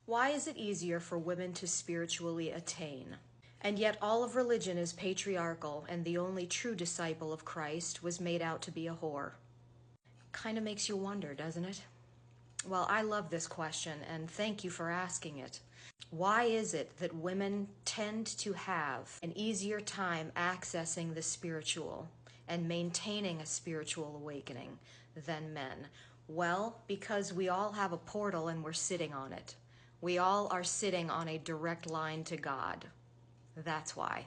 Why is it easier for women to spiritually attain? And yet all of religion is patriarchal, and the only true disciple of Christ was made out to be a whore. Kind of makes you wonder, doesn't it? Well, I love this question, and thank you for asking it. Why is it that women tend to have an easier time accessing the spiritual and maintaining a spiritual awakening than men? Well, because we all have a portal and we're sitting on it. We all are sitting on a direct line to God. That's why.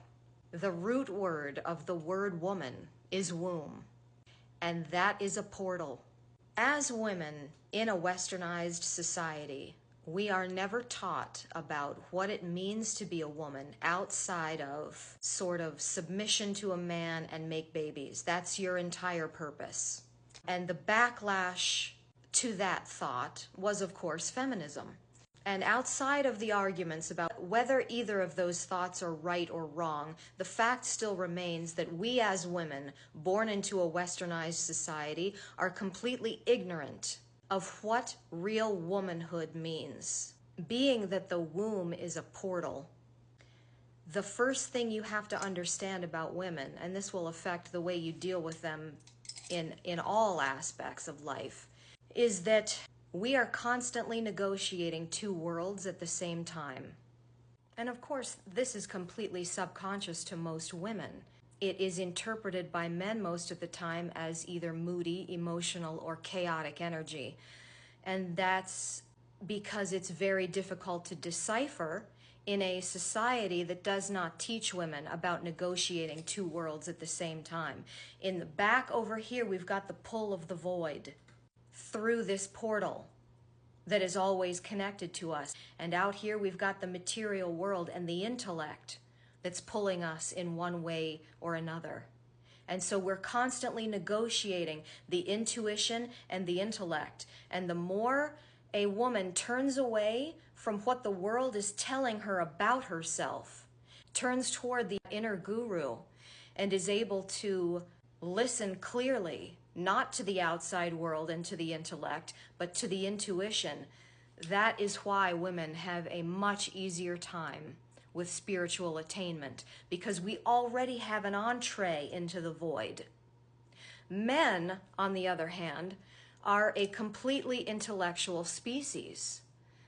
The root word of the word woman is womb, and that is a portal. As women in a westernized society, we are never taught about what it means to be a woman outside of sort of submission to a man and make babies. That's your entire purpose. And the backlash to that thought was, of course, feminism. And outside of the arguments about whether either of those thoughts are right or wrong, the fact still remains that we as women, born into a westernized society, are completely ignorant of what real womanhood means. Being that the womb is a portal, the first thing you have to understand about women, and this will affect the way you deal with them in all aspects of life, is that we are constantly negotiating two worlds at the same time. And of course, this is completely subconscious to most women. It is interpreted by men most of the time as either moody, emotional, or chaotic energy. And that's because it's very difficult to decipher in a society that does not teach women about negotiating two worlds at the same time. In the back over here, we've got the pull of the void through this portal that is always connected to us. And out here we've got the material world and the intellect that's pulling us in one way or another. And so we're constantly negotiating the intuition and the intellect. And the more a woman turns away from what the world is telling her about herself, turns toward the inner guru, and is able to listen clearly, not to the outside world and to the intellect, but to the intuition, that is why women have a much easier time with spiritual attainment, because we already have an entree into the void. Men, on the other hand, are a completely intellectual species.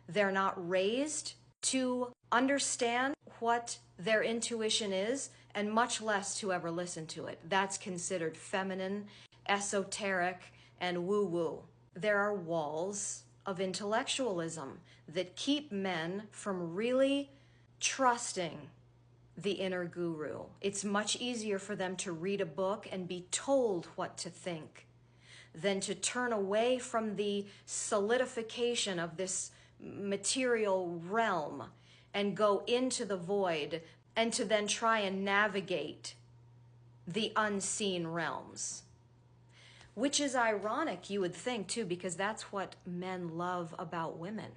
They're not raised to understand what their intuition is, and much less to ever listen to it. That's considered feminine, esoteric, and woo-woo. There are walls of intellectualism that keep men from really trusting the inner guru. It's much easier for them to read a book and be told what to think than to turn away from the solidification of this material realm and go into the void and to then try and navigate the unseen realms. Which is ironic, you would think, too, because that's what men love about women.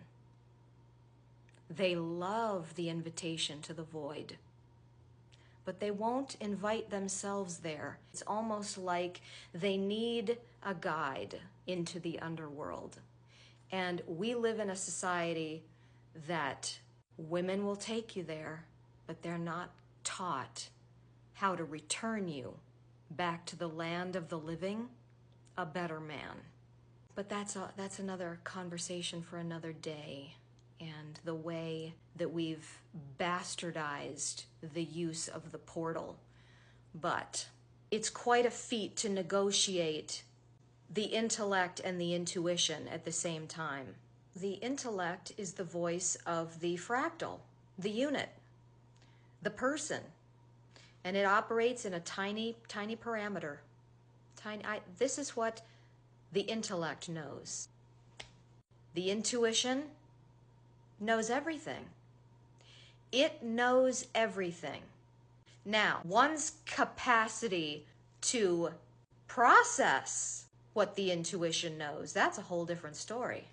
They love the invitation to the void, but they won't invite themselves there. It's almost like they need a guide into the underworld. And we live in a society that women will take you there, but they're not taught how to return you back to the land of the living, a better man. But that's another conversation for another day, and the way that we've bastardized the use of the portal. But it's quite a feat to negotiate the intellect and the intuition at the same time. The intellect is the voice of the fractal, the unit, the person, and it operates in a tiny, tiny parameter. This is what the intellect knows. The intuition knows everything. It knows everything. Now, one's capacity to process what the intuition knows, that's a whole different story.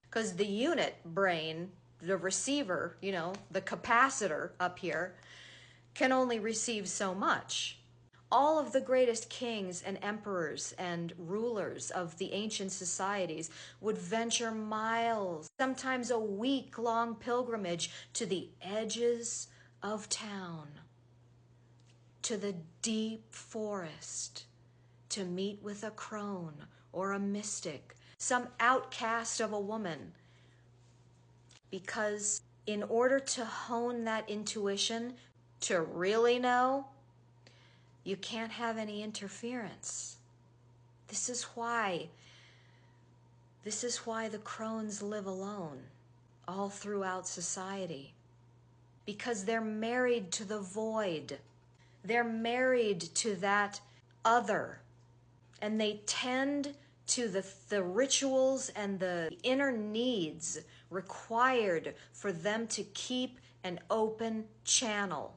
Because the unit brain, the receiver, the capacitor up here, can only receive so much. All of the greatest kings and emperors and rulers of the ancient societies would venture miles, sometimes a week-long pilgrimage to the edges of town, to the deep forest, to meet with a crone or a mystic, some outcast of a woman. Because in order to hone that intuition, to really know, you can't have any interference. This is why the crones live alone all throughout society. Because they're married to the void. They're married to that other. And they tend to the rituals and the inner needs required for them to keep an open channel.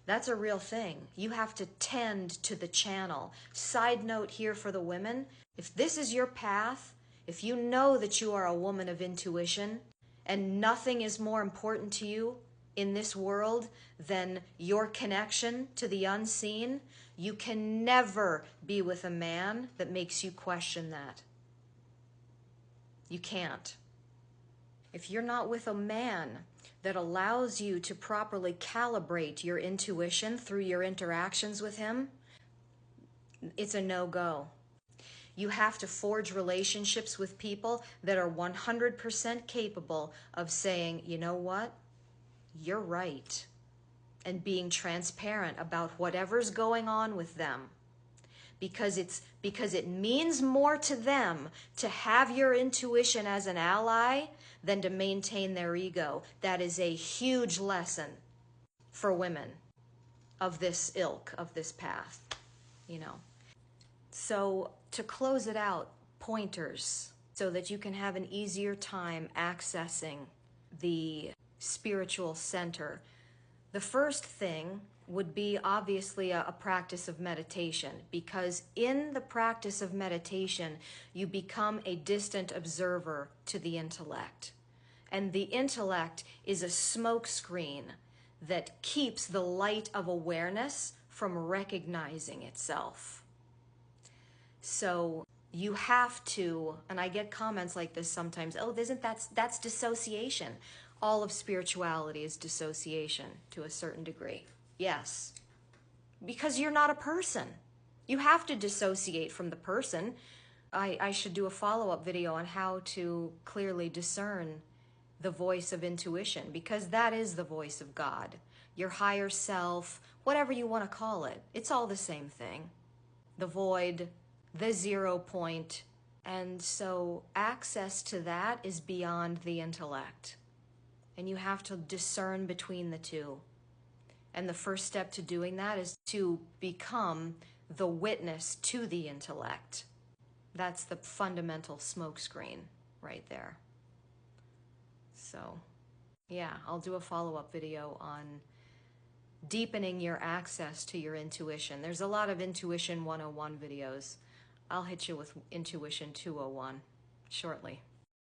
That's a real thing. You have to tend to the channel. Side note here for the women, if this is your path, if you know that you are a woman of intuition and nothing is more important to you in this world than your connection to the unseen, you can never be with a man that makes you question that. You can't. If you're not with a man that allows you to properly calibrate your intuition through your interactions with him, it's a no-go. You have to forge relationships with people that are 100% capable of saying, you know what, you're right, and being transparent about whatever's going on with them. Because it means more to them to have your intuition as an ally than to maintain their ego. That is a huge lesson for women of this ilk, of this path, you know. So to close it out, pointers so that you can have an easier time accessing the spiritual center. The first thing would be obviously a practice of meditation, because in the practice of meditation, you become a distant observer to the intellect. And the intellect is a smokescreen that keeps the light of awareness from recognizing itself. So you have to, and I get comments like this sometimes, oh, that's dissociation. All of spirituality is dissociation to a certain degree. Yes, because you're not a person. You have to dissociate from the person. I should do a follow-up video on how to clearly discern the voice of intuition, because that is the voice of God, your higher self, whatever you want to call it. It's all the same thing. The void, the 0 point. And so access to that is beyond the intellect. And you have to discern between the two. And the first step to doing that is to become the witness to the intellect. That's the fundamental smokescreen right there. So, yeah, I'll do a follow-up video on deepening your access to your intuition. There's a lot of Intuition 101 videos. I'll hit you with Intuition 201 shortly.